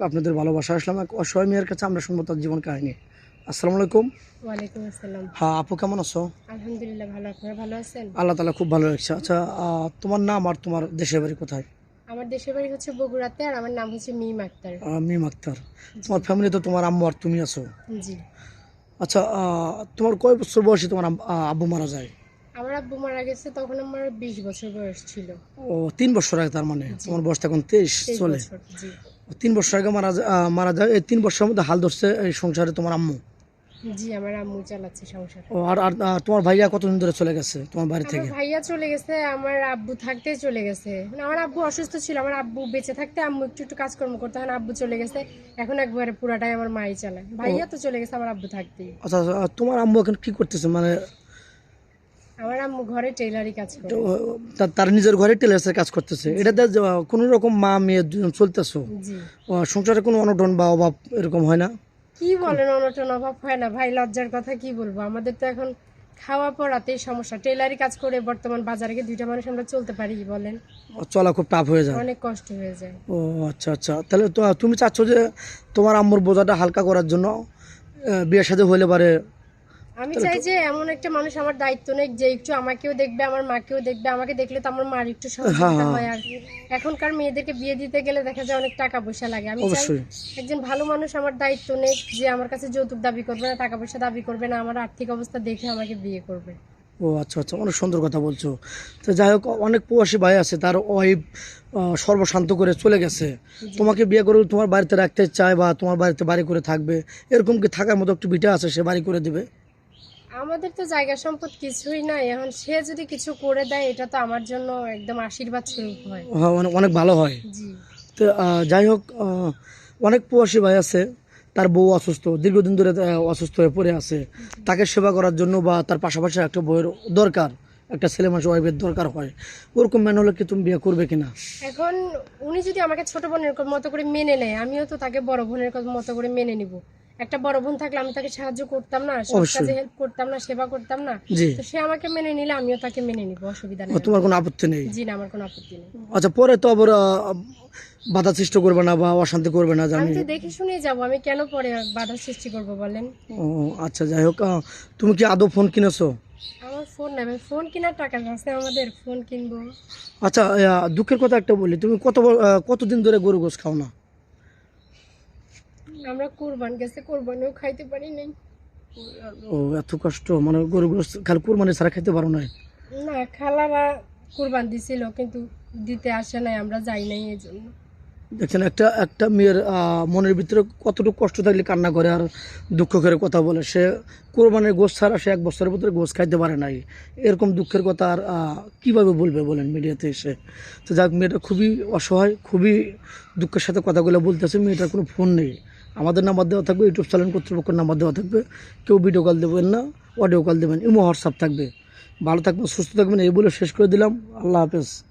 আপনাদের ভালোবাসা আসলাম এক অসহায় মেয়ের কাছে, আমরা শুনবো তার জীবন কাহিনী। আসসালামু আলাইকুম। ওয়ালাইকুম আসসালাম। হ্যাঁ আপু, কেমন আছো? আলহামদুলিল্লাহ ভালো, আপনারা ভালো আছেন? আল্লাহ তালা খুব ভালো লাগছে। আচ্ছা, তোমার নাম আর তোমার দেশের বাড়ি কোথায়? আমার দেশের বাড়ি হচ্ছে বগুড়াতে, আর আমার নাম হচ্ছে মিম আক্তার। মিম আক্তার। তোমার ফ্যামিলি তো তোমার আম্মু আর তুমি আছো। জি। আচ্ছা, তোমার কয় বছর বয়সে তোমার আব্বু মারা যায়? আমার আব্বু মারা গেছে তখন আমার 20 বছর বয়স ছিল। ও 3 বছর আগে, তার মানে জি। তোমার বয়স এখন 23 23 চলে। বছর। জি। 3 বছর আগে মারা যায়। এই 3 বছরের মধ্যে হাল ধরছে এই সংসারে তোমার আম্মু। জি, আমার আম্মু চালাচ্ছে সংসার। ও আর আর, তোমার ভাইয়া কতদিন ধরে চলে গেছে তোমার বাড়ি আমার থেকে? ভাইয়া চলে গেছে, আমার আব্বু থাকতে চলে গেছে। মানে আমার আব্বু অসুস্থ ছিল, আমার আব্বু বেঁচে থাকতে আম্মু একটু একটু কাজকর্ম করতে, এখন আব্বু চলে গেছে, এখন একবারে পুরাটাই আমার মাই চালায়। ভাইয়া তো চলে গেছে আমার আব্বু থাকতেই। আচ্ছা, তোমার আম্মু এখন কি করতেছে? মানে আমার আম্মু ঘরে টেইলারি কাজ করে। তো, তার নিজের ঘরে টেলার্সের কাজ করতেছে, এটাতে কোনো রকম মা মেয়ে দুজন চলতেছো? জি। সংসারে কোনো অনটন বা অভাব এরকম হয় না? কি বলেন, অনটন অভাব হয় না ভাই? লজ্জার কথা কি বলবো, আমাদের তো এখন খাওয়া পড়াতেই সমস্যা। টেলারি কাজ করে বর্তমান বাজারে গিয়ে দুইটা মানুষ আমরা চলতে পারি বলেন? চলা খুব টাফ হয়ে যায়। অনেক কষ্ট হয়ে যায়। ও আচ্ছা আচ্ছা, তাহলে তো তুমি চাচ্ছ যে তোমার আম্মুর বোঝাটা হালকা করার জন্য বিয়ের সাথে হইলে পারে। আমি চাই যে এমন একটা মানুষ আমার দায়িত্ব নেই, যে একটু আমাকেও দেখবে, আমার মাকেও দেখবে। আমাকে দেখলে তো আমার মার একটু সহযোগিতা হয়। আর এখনকার মেয়েদেরকে বিয়ে দিতে গেলে দেখা যায় অনেক টাকা পয়সা লাগে। আমি চাই অবশ্যই। একজন ভালো মানুষ আমার দায়িত্ব নেই, যে আমার কাছে যৌতুক দাবি করবে না, টাকা পয়সা দাবি করবে না, আমার আর্থিক অবস্থা দেখে আমাকে বিয়ে করবে। ও আচ্ছা আচ্ছা, অনেক সুন্দর কথা বলছো। তো যাই হোক, অনেক প্রবাসী ভাই আছে তার ওয়াইফ সর্বশান্ত করে চলে গেছে, তোমাকে বিয়ে করে তোমার বাড়িতে রাখতে চায় বা তোমার বাড়িতে বাড়ি করে থাকবে, এরকম কি থাকার মতো একটু ভিটা আছে, সে বাড়ি করে দিবে? আমাদের তো জায়গা সম্পদ কিছুই নাই, এখন সে যদি কিছু করে দেয় এটা তো আমার জন্য একদম আশীর্বাদ স্বরূপ হয়। হ্যাঁ, অনেক ভালো হয়। জি। তো যাই হোক, অনেক প্রবাসী ভাই আছে তার বউ অসুস্থ, দীর্ঘদিন ধরে অসুস্থ হয়ে পড়ে আছে, তাকে সেবা করার জন্য বা তার পাশাপাশি একটা বউয়ের দরকার, একটা ছেলে মানুষ ওয়াইফের দরকার হয়, ওরকম ম্যান হলে কি তুমি বিয়ে করবে কিনা? এখন উনি যদি আমাকে ছোট বোনের মতো করে মেনে নেয়, আমিও তো তাকে বড় বোনের মতো করে মেনে নিব। একটা বড় বোন থাকলে আমি তাকে সাহায্য করতাম না, সব অবশ্যই। কাজে হেল্প করতাম না, সেবা করতাম না? জি। তো সে আমাকে মেনে নিলে আমিও তাকে মেনে নিব, অসুবিধা নেই। তোমার কোনো আপত্তি নেই? জি না, আমার কোনো আপত্তি নেই। আচ্ছা, পরে তো আবার বাধা সৃষ্টি করবে না বা অশান্তি করবে না আমি জানি? তো দেখে শুনেই যাবো, আমি কেন পরে বাধা সৃষ্টি করব বলেন? ও আচ্ছা, যাই হোক, তুমি কি আদৌ ফোন কিনেছো? আমার ফোন নাই ভাই, ফোন কেনার টাকা আছে আমাদের, ফোন কিনবো? আচ্ছা, দুঃখের কথা একটা বলি, তুমি কতদিন ধরে গরু গোস খাও না? আমরা কোরবান গেছে, কোরবানিও খাইতে পারি নাই। ও এত কষ্ট, মানে গরু গোস খালি কুরবানি ছাড়া খেতে পারো না? না, খালারা কুরবান দিছিল কিন্তু দিতে আসে নাই, আমরা যাই নাই এই জন্য। দেখছেন, একটা একটা মেয়ের মনের ভিতরে কতটুকু কষ্ট থাকলে কান্না করে আর দুঃখ করে কথা বলে। সে কোরবানির গোশ ছাড়া সে 1 বছরের ভিতরে গোশ খাইতে পারে নাই, এরকম দুঃখের কথা আর কীভাবে বলবে বলেন মিডিয়াতে এসে? তো যাক, মেয়েটা খুবই অসহায়, খুবই দুঃখের সাথে কথাগুলো বলতেছে। মেয়েটার কোনো ফোন নেই, আমাদের নাম্বার দেওয়া থাকবে, ইউটিউব চ্যানেল কর্তৃপক্ষের নাম্বার দেওয়া থাকবে, কেউ ভিডিও কল দেবেন না, অডিও কল দেবেন, ইমো হোয়াটসঅ্যাপ থাকবে। ভালো থাকবেন, সুস্থ থাকবেন, এই বলে শেষ করে দিলাম। আল্লাহ হাফেজ।